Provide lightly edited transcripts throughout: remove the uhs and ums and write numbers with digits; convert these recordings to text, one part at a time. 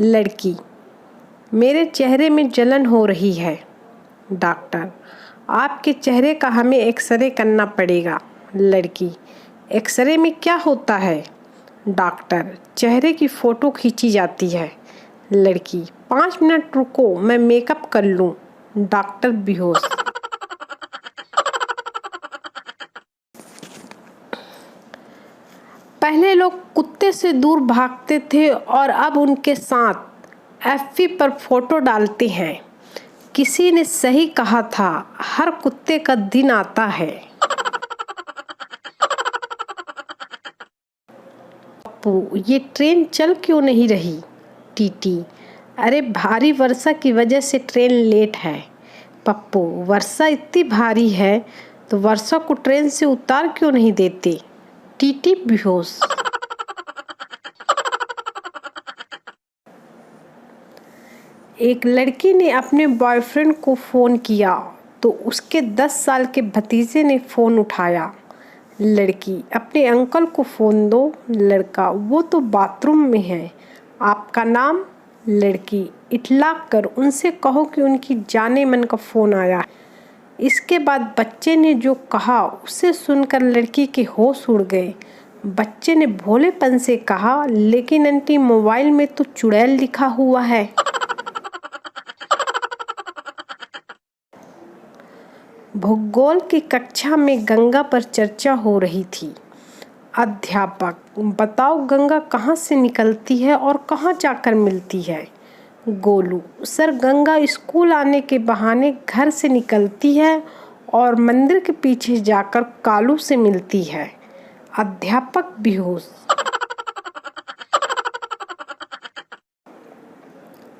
लड़की, मेरे चेहरे में जलन हो रही है। डॉक्टर, आपके चेहरे का हमें एक्सरे करना पड़ेगा। लड़की, एक्सरे में क्या होता है? डॉक्टर, चेहरे की फ़ोटो खींची जाती है। लड़की, 5 मिनट रुको, मैं मेकअप कर लूँ। डॉक्टर बेहोश। पहले लोग कुत्ते से दूर भागते थे और अब उनके साथ एफबी पर फोटो डालते हैं। किसी ने सही कहा था, हर कुत्ते का दिन आता है। पप्पू, ये ट्रेन चल क्यों नहीं रही? टीटी, अरे भारी वर्षा की वजह से ट्रेन लेट है। पप्पू, वर्षा इतनी भारी है तो वर्षा को ट्रेन से उतार क्यों नहीं देते? टीटी बेहोश। एक लड़की ने अपने बॉयफ्रेंड को फ़ोन किया तो उसके 10 साल के भतीजे ने फ़ोन उठाया। लड़की, अपने अंकल को फ़ोन दो। लड़का, वो तो बाथरूम में है। आपका नाम? लड़की, इटला कर उनसे कहो कि उनकी जाने मन का फ़ोन आया है। इसके बाद बच्चे ने जो कहा उसे सुनकर लड़की के होश उड़ गए। बच्चे ने भोलेपन से कहा, लेकिन आंटी, मोबाइल में तो चुड़ैल लिखा हुआ है। भूगोल की कक्षा में गंगा पर चर्चा हो रही थी। अध्यापक, बताओ गंगा कहाँ से निकलती है और कहाँ जाकर मिलती है? गोलू, सर, गंगा स्कूल आने के बहाने घर से निकलती है और मंदिर के पीछे जाकर कालू से मिलती है। अध्यापक बेहोश।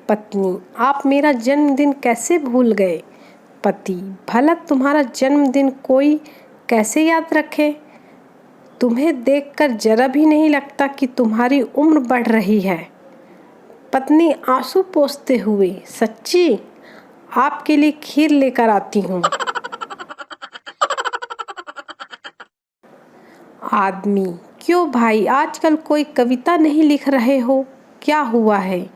पत्नी, आप मेरा जन्मदिन कैसे भूल गए? पति, भला तुम्हारा जन्मदिन कोई कैसे याद रखे? तुम्हें देखकर जरा भी नहीं लगता कि तुम्हारी उम्र बढ़ रही है। पत्नी आंसू पोंछते हुए, सच्ची? आपके लिए खीर लेकर आती हूँ। आदमी, क्यों भाई, आजकल कोई कविता नहीं लिख रहे हो? क्या हुआ है?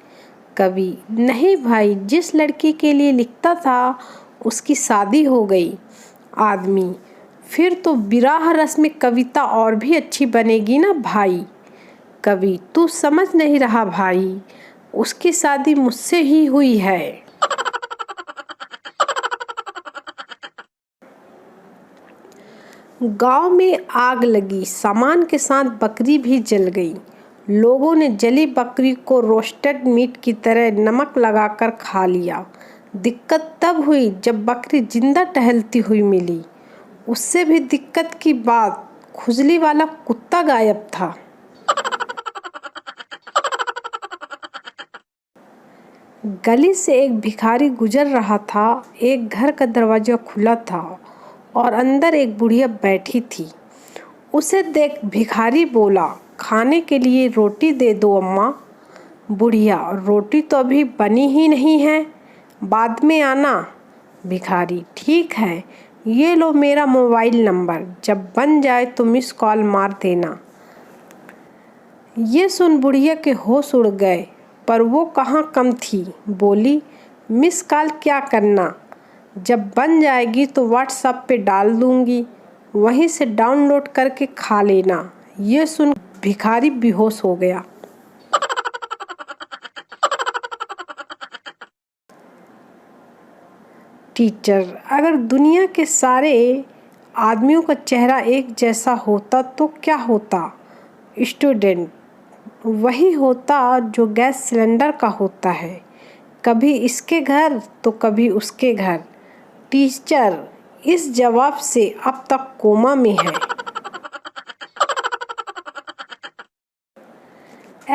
कवि, नहीं भाई, जिस लड़की के लिए लिखता था उसकी शादी हो गई। आदमी, फिर तो विरह रस में कविता और भी अच्छी बनेगी ना भाई। कवि, तू समझ नहीं रहा भाई, उसकी शादी मुझसे ही हुई है। गांव में आग लगी, सामान के साथ बकरी भी जल गई। लोगों ने जली बकरी को रोस्टेड मीट की तरह नमक लगाकर खा लिया। दिक्कत तब हुई जब बकरी जिंदा टहलती हुई मिली। उससे भी दिक्कत की बात, खुजली वाला कुत्ता गायब था। गली से एक भिखारी गुजर रहा था। एक घर का दरवाजा खुला था और अंदर एक बुढ़िया बैठी थी। उसे देख भिखारी बोला, खाने के लिए रोटी दे दो अम्मा। बुढ़िया, रोटी तो अभी बनी ही नहीं है, बाद में आना। भिखारी, ठीक है, ये लो मेरा मोबाइल नंबर, जब बन जाए तो मिस कॉल मार देना। ये सुन बुढ़िया के होश उड़ गए, पर वो कहाँ कम थी। बोली, मिस कॉल क्या करना, जब बन जाएगी तो व्हाट्सएप पे डाल दूंगी, वहीं से डाउनलोड करके खा लेना। ये सुन भिखारी बेहोश हो गया। टीचर, अगर दुनिया के सारे आदमियों का चेहरा एक जैसा होता तो क्या होता? स्टूडेंट, वही होता जो गैस सिलेंडर का होता है, कभी इसके घर तो कभी उसके घर। टीचर इस जवाब से अब तक कोमा में है।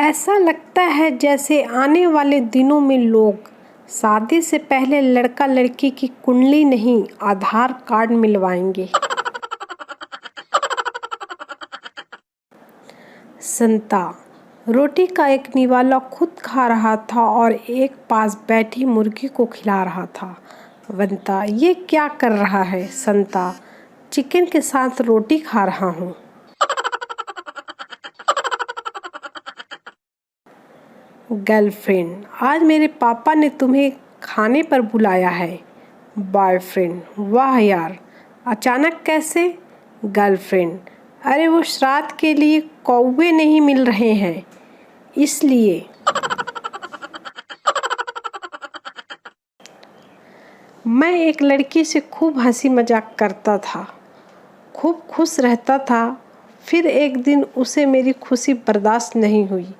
ऐसा लगता है जैसे आने वाले दिनों में लोग शादी से पहले लड़का लड़की की कुंडली नहीं, आधार कार्ड मिलवाएंगे। संता, रोटी का एक निवाला खुद खा रहा था और एक पास बैठी मुर्गी को खिला रहा था। वंता, ये क्या कर रहा है? संता, चिकन के साथ रोटी खा रहा हूँ। गर्लफ्रेंड, आज मेरे पापा ने तुम्हें खाने पर बुलाया है। बॉयफ्रेंड, वाह यार, अचानक कैसे? गर्लफ्रेंड, अरे वो श्राद्ध के लिए कौवे नहीं मिल रहे हैं इसलिए। मैं एक लड़की से खूब हंसी मजाक करता था, खूब खुश रहता था। फिर एक दिन उसे मेरी खुशी बर्दाश्त नहीं हुई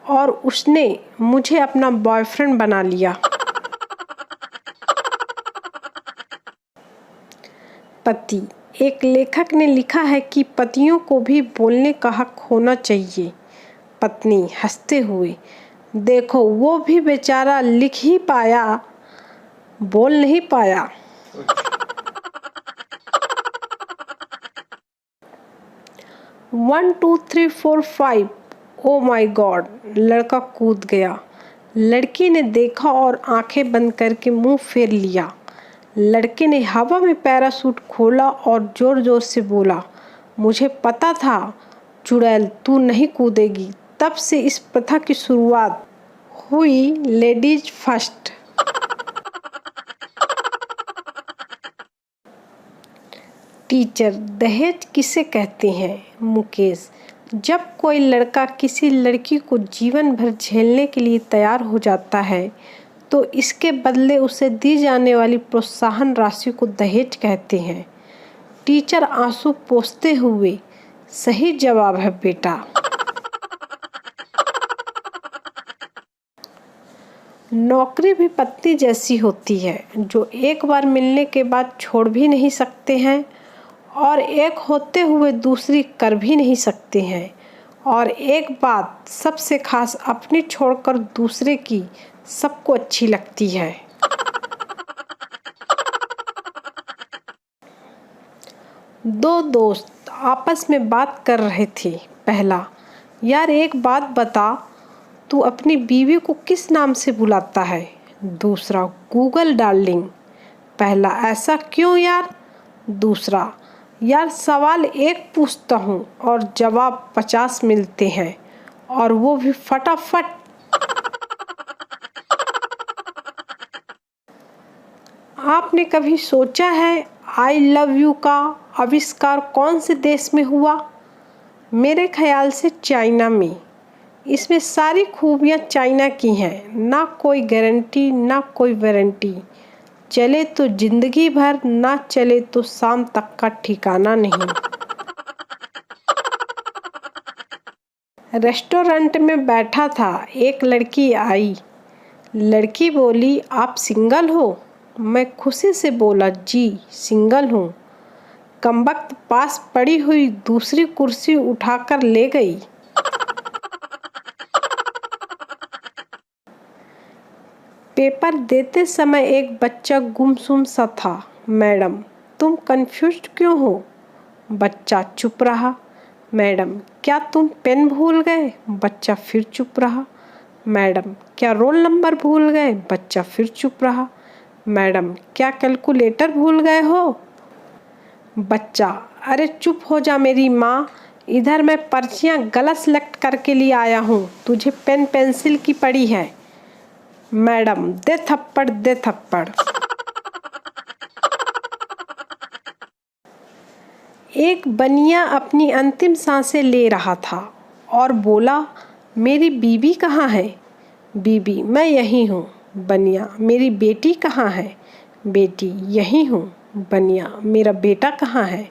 और उसने मुझे अपना बॉयफ्रेंड बना लिया। पति, एक लेखक ने लिखा है कि पतियों को भी बोलने का हक होना चाहिए। पत्नी हंसते हुए, देखो वो भी बेचारा लिख ही पाया, बोल नहीं पाया। 1 2 3 4 5, ओ माय गॉड, लड़का कूद गया। लड़की ने देखा और आंखें बंद करके मुंह फेर लिया। लड़के ने हवा में पैराशूट खोला और जोर जोर से बोला, मुझे पता था चुड़ैल तू नहीं कूदेगी। तब से इस प्रथा की शुरुआत हुई, लेडीज फर्स्ट। टीचर, दहेज किसे कहते हैं? मुकेश, जब कोई लड़का किसी लड़की को जीवन भर झेलने के लिए तैयार हो जाता है तो इसके बदले उसे दी जाने वाली प्रोत्साहन राशि को दहेज कहते हैं। टीचर आंसू पोंछते हुए, सही जवाब है बेटा। नौकरी भी पत्नी जैसी होती है जो एक बार मिलने के बाद छोड़ भी नहीं सकते हैं और एक होते हुए दूसरी कर भी नहीं सकते हैं। और एक बात सबसे खास, अपनी छोड़कर दूसरे की सबको अच्छी लगती है। दो दोस्त आपस में बात कर रहे थे। पहला, यार एक बात बता, तू अपनी बीवी को किस नाम से बुलाता है? दूसरा, गूगल डार्लिंग। पहला, ऐसा क्यों यार? दूसरा, यार सवाल एक पूछता हूँ और जवाब 50 मिलते हैं और वो भी फटाफट। आपने कभी सोचा है आई लव यू का आविष्कार कौन से देश में हुआ? मेरे ख्याल से चाइना में। इसमें सारी खूबियाँ चाइना की हैं, ना कोई गारंटी ना कोई वारंटी। चले तो जिंदगी भर, ना चले तो शाम तक का ठिकाना नहीं। रेस्टोरेंट में बैठा था, एक लड़की आई। लड़की बोली, आप सिंगल हो? मैं खुशी से बोला, जी सिंगल हूँ। कमबख्त पास पड़ी हुई दूसरी कुर्सी उठाकर ले गई। पेपर देते समय एक बच्चा गुमसुम सा था। मैडम, तुम कंफ्यूज्ड क्यों हो? बच्चा चुप रहा। मैडम, क्या तुम पेन भूल गए? बच्चा फिर चुप रहा। मैडम, क्या रोल नंबर भूल गए? बच्चा फिर चुप रहा। मैडम, क्या कैलकुलेटर भूल गए हो? बच्चा, अरे चुप हो जा मेरी माँ, इधर मैं पर्चियाँ गलत सेलेक्ट करके लिए आया हूँ, तुझे पेन पेंसिल की पड़ी है। मैडम, दे थप्पड़ दे थप्पड़। एक बनिया अपनी अंतिम सांसें ले रहा था और बोला, मेरी बीबी कहाँ है? बीबी, मैं यही हूँ। बनिया, मेरी बेटी कहाँ है? बेटी, यही हूँ। बनिया, मेरा बेटा कहाँ है?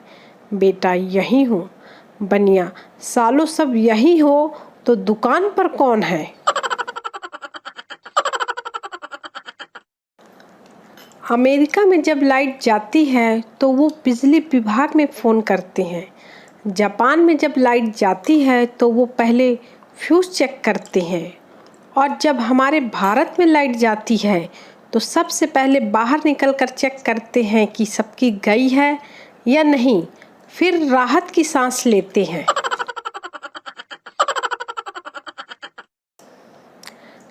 बेटा, यही हूँ। बनिया, सालों सब यही हो तो दुकान पर कौन है? अमेरिका में जब लाइट जाती है तो वो बिजली विभाग में फ़ोन करते हैं। जापान में जब लाइट जाती है तो वो पहले फ्यूज़ चेक करते हैं। और जब हमारे भारत में लाइट जाती है तो सबसे पहले बाहर निकलकर चेक करते हैं कि सबकी गई है या नहीं, फिर राहत की सांस लेते हैं।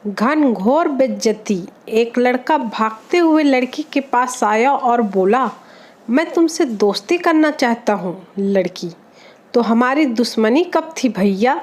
घनघोर बेइज्जती। एक लड़का भागते हुए लड़की के पास आया और बोला, मैं तुमसे दोस्ती करना चाहता हूँ। लड़की, तो हमारी दुश्मनी कब थी भैया?